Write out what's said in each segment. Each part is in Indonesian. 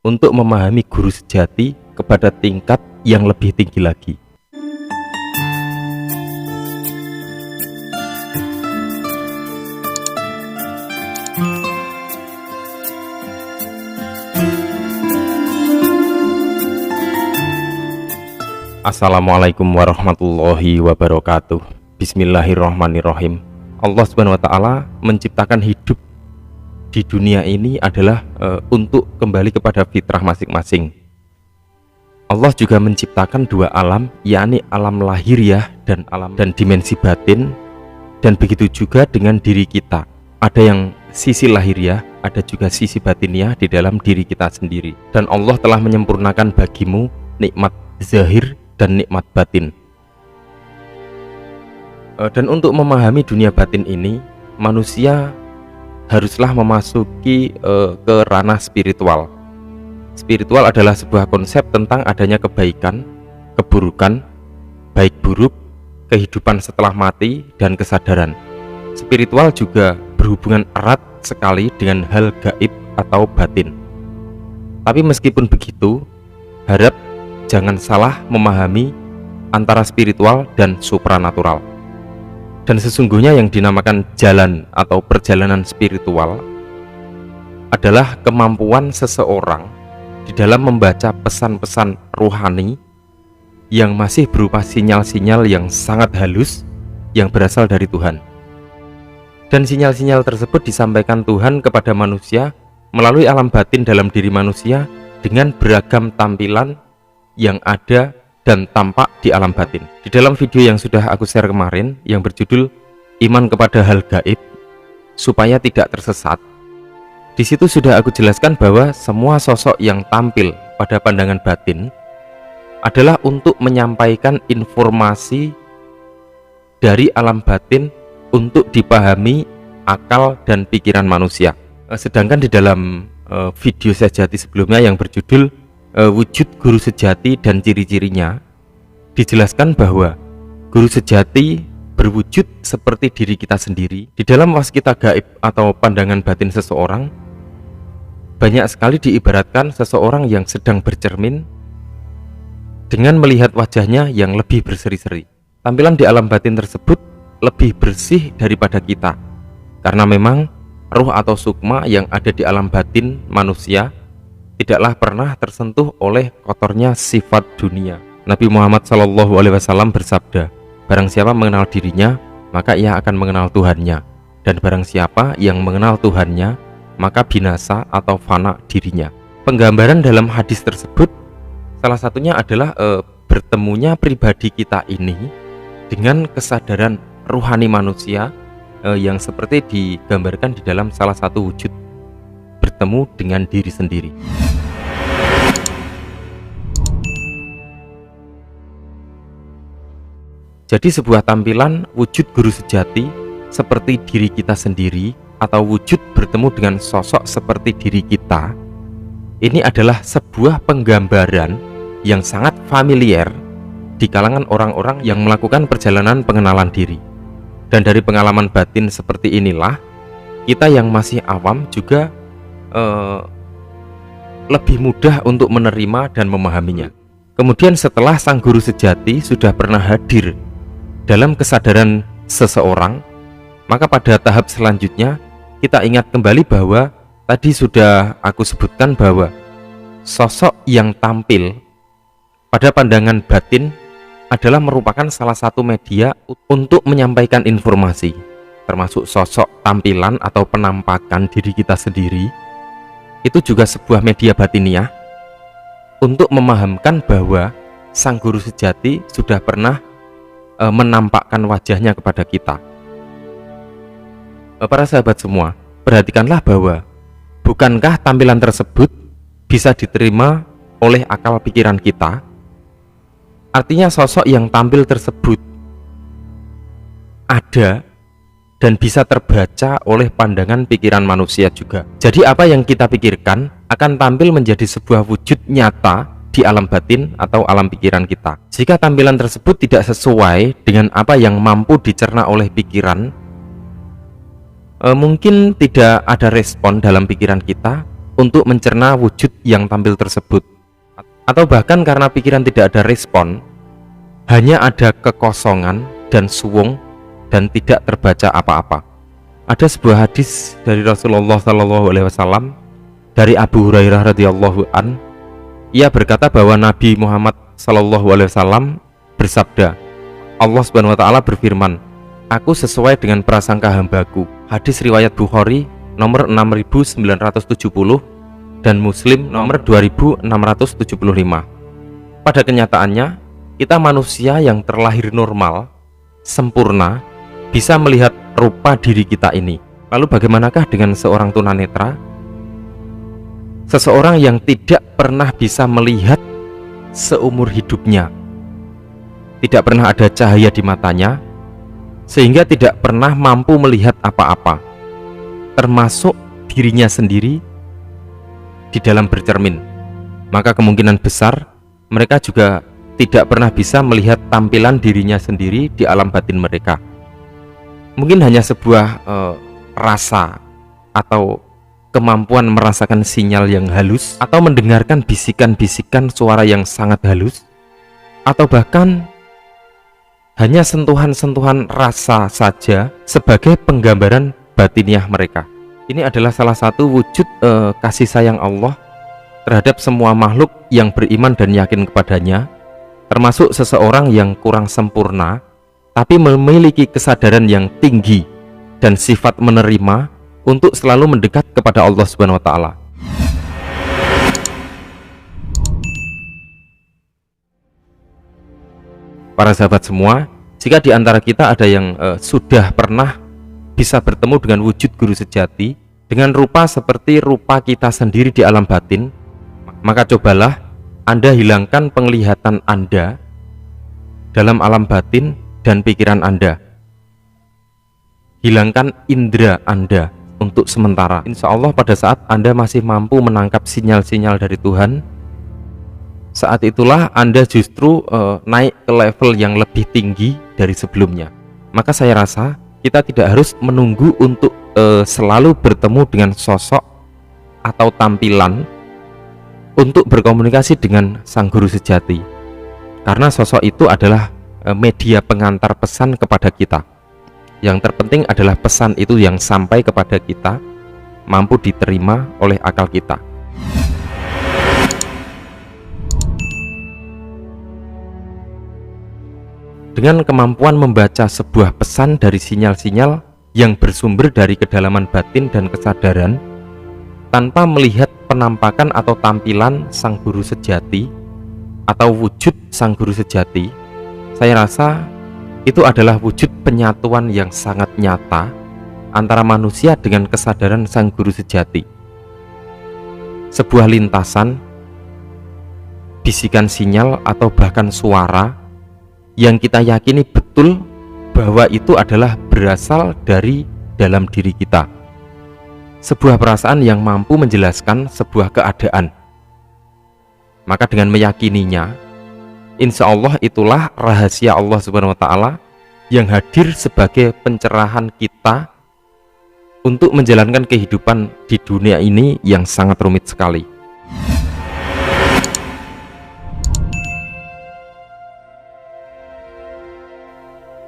untuk memahami guru sejati kepada tingkat yang lebih tinggi lagi. Assalamualaikum warahmatullahi wabarakatuh. Bismillahirrahmanirrahim. Allah Subhanahu wa ta'ala menciptakan hidup di dunia ini adalah untuk kembali kepada fitrah masing-masing. Allah juga menciptakan dua alam, yakni alam lahiriah dan dimensi batin, dan begitu juga dengan diri kita. Ada yang sisi lahiriah, ada juga sisi batiniah di dalam diri kita sendiri. Dan Allah telah menyempurnakan bagimu nikmat zahir dan nikmat batin. Dan untuk memahami dunia batin ini, manusia haruslah memasuki ke ranah spiritual. Spiritual adalah sebuah konsep tentang adanya kebaikan, keburukan, baik buruk, kehidupan setelah mati, dan kesadaran. Spiritual juga berhubungan erat sekali dengan hal gaib atau batin. Tapi meskipun begitu, harap jangan salah memahami antara spiritual dan supranatural. Dan sesungguhnya yang dinamakan jalan atau perjalanan spiritual adalah kemampuan seseorang di dalam membaca pesan-pesan ruhani yang masih berupa sinyal-sinyal yang sangat halus yang berasal dari Tuhan. Dan sinyal-sinyal tersebut disampaikan Tuhan kepada manusia melalui alam batin dalam diri manusia dengan beragam tampilan yang ada dan tampak di alam batin. Di dalam video yang sudah aku share kemarin yang berjudul Iman kepada Hal Gaib supaya tidak tersesat, di situ sudah aku jelaskan bahwa semua sosok yang tampil pada pandangan batin adalah untuk menyampaikan informasi dari alam batin untuk dipahami akal dan pikiran manusia. Sedangkan di dalam video sejati sebelumnya yang berjudul wujud guru sejati dan ciri-cirinya, dijelaskan bahwa guru sejati berwujud seperti diri kita sendiri. Di dalam waskita gaib atau pandangan batin seseorang, banyak sekali diibaratkan seseorang yang sedang bercermin dengan melihat wajahnya yang lebih berseri-seri. Tampilan di alam batin tersebut lebih bersih daripada kita, karena memang ruh atau sukma yang ada di alam batin manusia tidaklah pernah tersentuh oleh kotornya sifat dunia. Nabi Muhammad SAW bersabda, barang siapa mengenal dirinya, maka ia akan mengenal Tuhannya. Dan barang siapa yang mengenal Tuhannya, maka binasa atau fana dirinya. Penggambaran dalam hadis tersebut salah satunya adalah bertemunya pribadi kita ini dengan kesadaran ruhani manusia yang seperti digambarkan di dalam salah satu wujud bertemu dengan diri sendiri. Jadi sebuah tampilan wujud guru sejati seperti diri kita sendiri atau wujud bertemu dengan sosok seperti diri kita, ini adalah sebuah penggambaran yang sangat familiar di kalangan orang-orang yang melakukan perjalanan pengenalan diri. Dan dari pengalaman batin seperti inilah, kita yang masih awam juga lebih mudah untuk menerima dan memahaminya. Kemudian setelah sang guru sejati sudah pernah hadir dalam kesadaran seseorang, maka pada tahap selanjutnya kita ingat kembali bahwa tadi sudah aku sebutkan bahwa sosok yang tampil pada pandangan batin adalah merupakan salah satu media untuk menyampaikan informasi, termasuk sosok tampilan atau penampakan diri kita sendiri. Itu juga sebuah media batiniah untuk memahamkan bahwa sang guru sejati sudah pernah menampakkan wajahnya kepada kita. Para sahabat semua, perhatikanlah bahwa bukankah tampilan tersebut bisa diterima oleh akal pikiran kita? Artinya sosok yang tampil tersebut ada dan bisa terbaca oleh pandangan pikiran manusia juga. Jadi apa yang kita pikirkan akan tampil menjadi sebuah wujud nyata di alam batin atau alam pikiran kita. Jika tampilan tersebut tidak sesuai dengan apa yang mampu dicerna oleh pikiran, mungkin tidak ada respon dalam pikiran kita, untuk mencerna wujud yang tampil tersebut, atau bahkan karena pikiran tidak ada respon, hanya ada kekosongan dan suwung dan tidak terbaca apa-apa. Ada sebuah hadis dari Rasulullah SAW dari Abu Hurairah radhiyallahu an. Ia berkata bahwa Nabi Muhammad SAW bersabda, Allah Subhanahu wa taala berfirman, "Aku sesuai dengan prasangka hambaku." Hadis riwayat Bukhari nomor 6970 dan Muslim nomor 2675. Pada kenyataannya, kita manusia yang terlahir normal, sempurna, bisa melihat rupa diri kita ini. Lalu bagaimanakah dengan seorang tunanetra? Seseorang yang tidak pernah bisa melihat seumur hidupnya, tidak pernah ada cahaya di matanya, sehingga tidak pernah mampu melihat apa-apa, termasuk dirinya sendiri di dalam bercermin. Maka kemungkinan besar mereka juga tidak pernah bisa melihat tampilan dirinya sendiri di alam batin mereka. Mungkin hanya sebuah rasa atau kemampuan merasakan sinyal yang halus, atau mendengarkan bisikan-bisikan suara yang sangat halus, atau bahkan hanya sentuhan-sentuhan rasa saja sebagai penggambaran batiniah mereka. Ini adalah salah satu wujud kasih sayang Allah terhadap semua makhluk yang beriman dan yakin kepadanya, termasuk seseorang yang kurang sempurna tapi memiliki kesadaran yang tinggi dan sifat menerima untuk selalu mendekat kepada Allah Subhanahu wa taala. Para sahabat semua, jika di antara kita ada yang sudah pernah bisa bertemu dengan wujud guru sejati dengan rupa seperti rupa kita sendiri di alam batin, maka cobalah Anda hilangkan penglihatan Anda dalam alam batin dan pikiran Anda. Hilangkan indera Anda untuk sementara. Insya Allah pada saat Anda masih mampu menangkap sinyal-sinyal dari Tuhan, saat itulah Anda justru naik ke level yang lebih tinggi dari sebelumnya. Maka saya rasa kita tidak harus menunggu untuk selalu bertemu dengan sosok atau tampilan untuk berkomunikasi dengan sang guru sejati, karena sosok itu adalah media pengantar pesan kepada kita. Yang terpenting adalah pesan itu yang sampai kepada kita mampu diterima oleh akal kita. Dengan kemampuan membaca sebuah pesan dari sinyal-sinyal yang bersumber dari kedalaman batin dan kesadaran, tanpa melihat penampakan atau tampilan sang guru sejati atau wujud sang guru sejati, saya rasa itu adalah wujud penyatuan yang sangat nyata antara manusia dengan kesadaran sang guru sejati. Sebuah lintasan, bisikan sinyal atau bahkan suara yang kita yakini betul bahwa itu adalah berasal dari dalam diri kita. Sebuah perasaan yang mampu menjelaskan sebuah keadaan. Maka dengan meyakininya, insya Allah itulah rahasia Allah Subhanahu wa taala yang hadir sebagai pencerahan kita untuk menjalankan kehidupan di dunia ini yang sangat rumit sekali.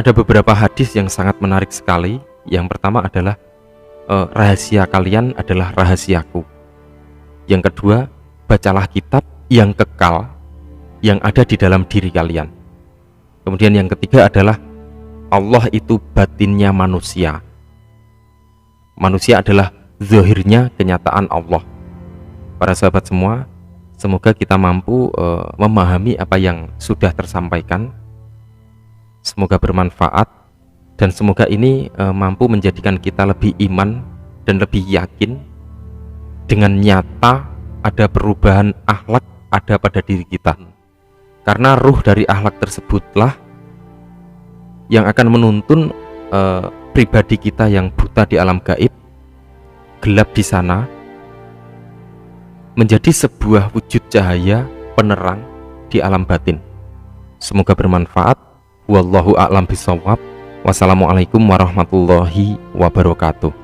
Ada beberapa hadis yang sangat menarik sekali. Yang pertama adalah rahasia kalian adalah rahasiaku. Yang kedua, bacalah kitab yang kekal yang ada di dalam diri kalian. Kemudian yang ketiga adalah Allah itu batinnya manusia. Manusia adalah zahirnya kenyataan Allah. Para sahabat semua, semoga kita mampu memahami apa yang sudah tersampaikan. Semoga bermanfaat dan semoga ini mampu menjadikan kita lebih iman dan lebih yakin dengan nyata ada perubahan akhlak ada pada diri kita. Karena ruh dari akhlak tersebutlah yang akan menuntun pribadi kita yang buta di alam gaib, gelap di sana, menjadi sebuah wujud cahaya penerang di alam batin. Semoga bermanfaat. Wallahu a'lam bishawab. Wassalamualaikum warahmatullahi wabarakatuh.